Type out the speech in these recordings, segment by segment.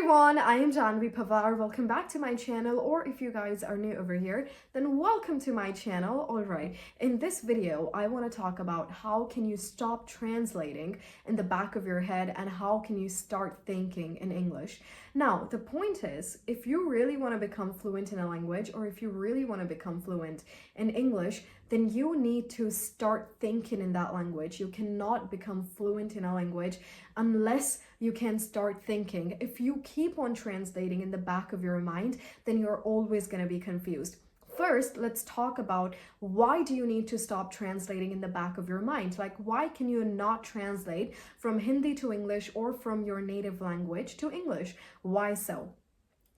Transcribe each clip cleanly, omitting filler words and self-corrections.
everyone, I am Janvi Pavar. Welcome back to my channel, or if you guys are new over here, then welcome to my channel. Alright, in this video, I want to talk about how can you stop translating in the back of your head and how can you start thinking in English. Now, the point is, if you really want to become fluent in a language, or if you really want to become fluent in English, then you need to start thinking in that language. You cannot become fluent in a language unless you can start thinking. If you keep on translating in the back of your mind, then you're always going to be confused. First, let's talk about why do you need to stop translating in the back of your mind? Like, why can you not translate from Hindi to English or from your native language to English? Why so?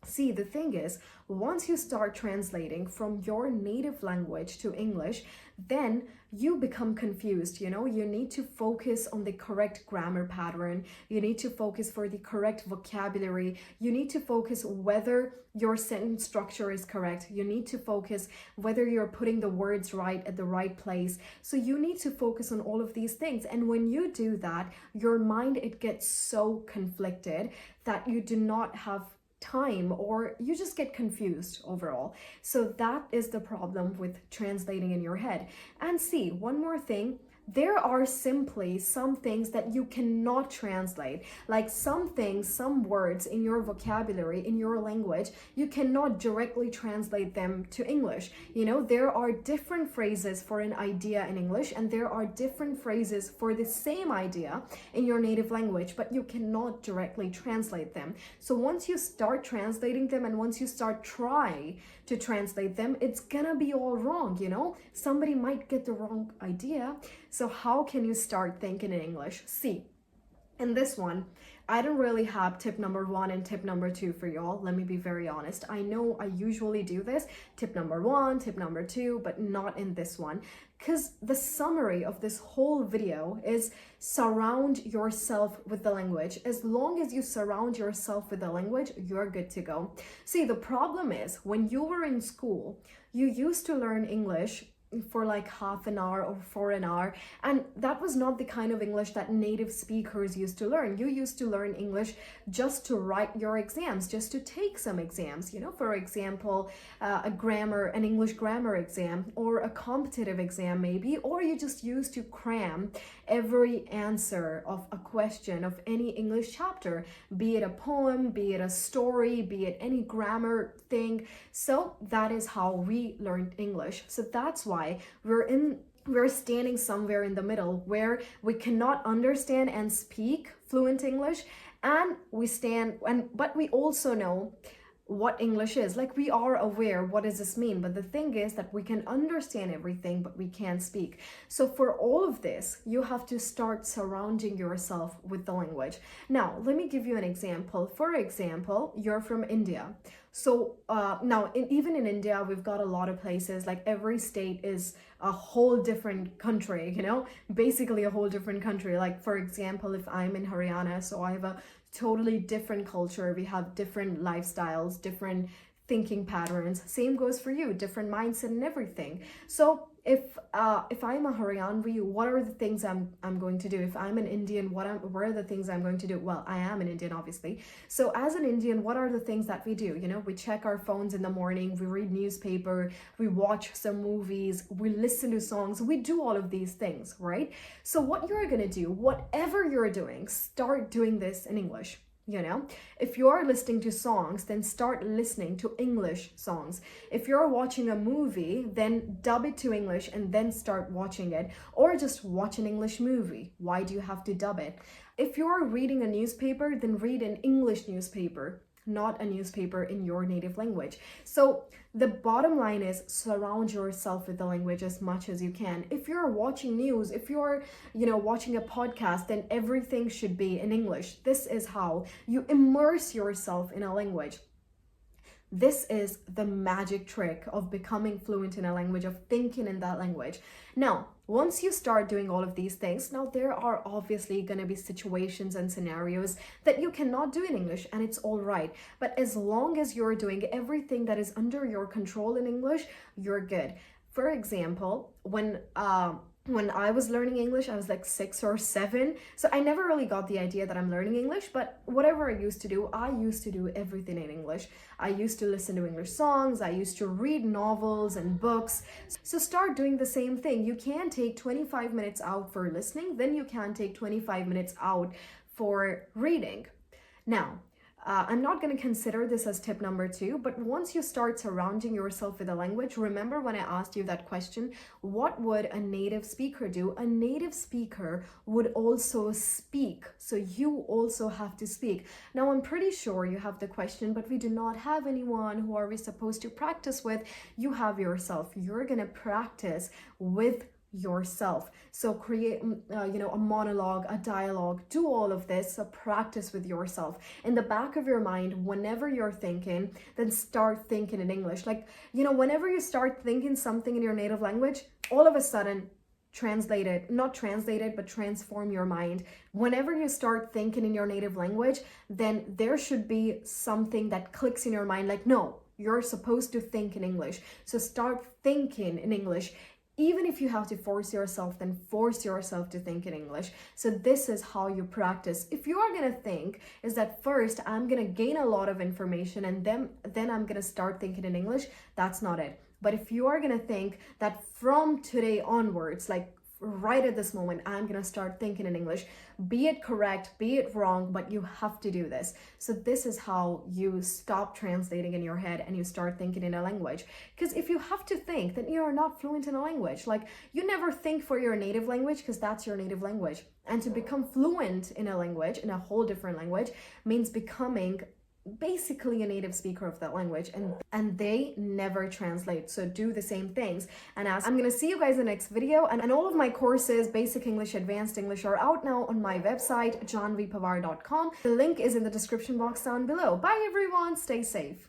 See, the thing is, once you start translating from your native language to English, then you become confused. You need to focus on the correct grammar pattern. You need to focus for the correct vocabulary. You need to focus whether your sentence structure is correct. You need to focus whether you're putting the words right at the right place. So you need to focus on all of these things. And when you do that, your mind, it gets so conflicted that you do not have time, or you just get confused overall. So that is the problem with translating in your head. And see, one more thing, there are simply some things that you cannot translate. Like some things, some words in your vocabulary, in your language, you cannot directly translate them to English. There are different phrases for an idea in English, and there are different phrases for the same idea in your native language, but you cannot directly translate them. So once you start translating them and once you start trying to translate them, it's gonna be all wrong, Somebody might get the wrong idea. So how can you start thinking in English? See, in this one, I don't really have tip number 1 and tip number 2 for y'all. Let me be very honest. I know I usually do this, tip number 1, tip number 2, but not in this one. Because the summary of this whole video is surround yourself with the language. As long as you surround yourself with the language, you're good to go. See, the problem is when you were in school, you used to learn English for like half an hour or for an hour, and that was not the kind of English that native speakers used to learn. You used to learn English just to write your exams, just to take some exams, for example, an English grammar exam or a competitive exam maybe, or you just used to cram every answer of a question of any English chapter, be it a poem, be it a story, be it any grammar thing. So that is how we learned English. So that's why we're standing somewhere in the middle where we cannot understand and speak fluent English, and but we also know what English is. Like, we are aware, what does this mean? But the thing is that we can understand everything, but we can't speak. So for all of this, you have to start surrounding yourself with the language. Now, let me give you an example. For example, you're from India. So now, even in India, we've got a lot of places, like every state is a whole different country, basically a whole different country. Like, for example, if I'm in Haryana, so I have a totally different culture. We have different lifestyles, different thinking patterns. Same goes for you, different mindset and everything. So if I'm a Haryanvi, what are the things I'm going to do? If I'm an Indian, what are the things I'm going to do? Well, I am an Indian, obviously. So as an Indian, what are the things that we do? We check our phones in the morning, we read newspaper, we watch some movies, we listen to songs, we do all of these things, right? So what you're gonna do, whatever you're doing, start doing this in English. If you're listening to songs, then start listening to English songs. If you're watching a movie, then dub it to English and then start watching it, or just watch an English movie. Why do you have to dub it? If you're reading a newspaper, then read an English newspaper, not a newspaper in your native language. So the bottom line is surround yourself with the language as much as you can. If you're watching news, if you're, watching a podcast, then everything should be in English. This is how you immerse yourself in a language. This is the magic trick of becoming fluent in a language, of thinking in that language. Now, once you start doing all of these things, now there are obviously going to be situations and scenarios that you cannot do in English, and it's all right. But as long as you're doing everything that is under your control in English, you're good. For example, when when I was learning English, I was like 6 or 7. So I never really got the idea that I'm learning English, but whatever I used to do everything in English. I used to listen to English songs, I used to read novels and books. So start doing the same thing. You can take 25 minutes out for listening, then you can take 25 minutes out for reading. Now, I'm not going to consider this as tip number 2, but once you start surrounding yourself with a language, remember when I asked you that question, what would a native speaker do? A native speaker would also speak. So you also have to speak. Now, I'm pretty sure you have the question, but we do not have anyone. Who are we supposed to practice with? You have yourself. You're going to practice with yourself. So create a monologue, a dialogue, do all of this. So practice with yourself in the back of your mind. Whenever you're thinking, then start thinking in English. Like, whenever you start thinking something in your native language, all of a sudden not translate it, but transform your mind. Whenever you start thinking in your native language, then there should be something that clicks in your mind, like, no, you're supposed to think in English. So start thinking in English. Even if you have to force yourself, then force yourself to think in English. So this is how you practice. If you are going to think is that first I'm going to gain a lot of information and then I'm going to start thinking in English, that's not it. But if you are going to think that from today onwards, like right at this moment, I'm going to start thinking in English, be it correct, be it wrong, but you have to do this. So this is how you stop translating in your head and you start thinking in a language. Because if you have to think, then you're not fluent in a language. Like, you never think for your native language because that's your native language. And to become fluent in a language, in a whole different language, means becoming basically a native speaker of that language, and they never translate. So do the same things. And as I'm gonna see you guys in the next video, and all of my courses, basic English, advanced English, are out now on my website, johnvpawar.com. The link is in the description box down below. Bye everyone, stay safe.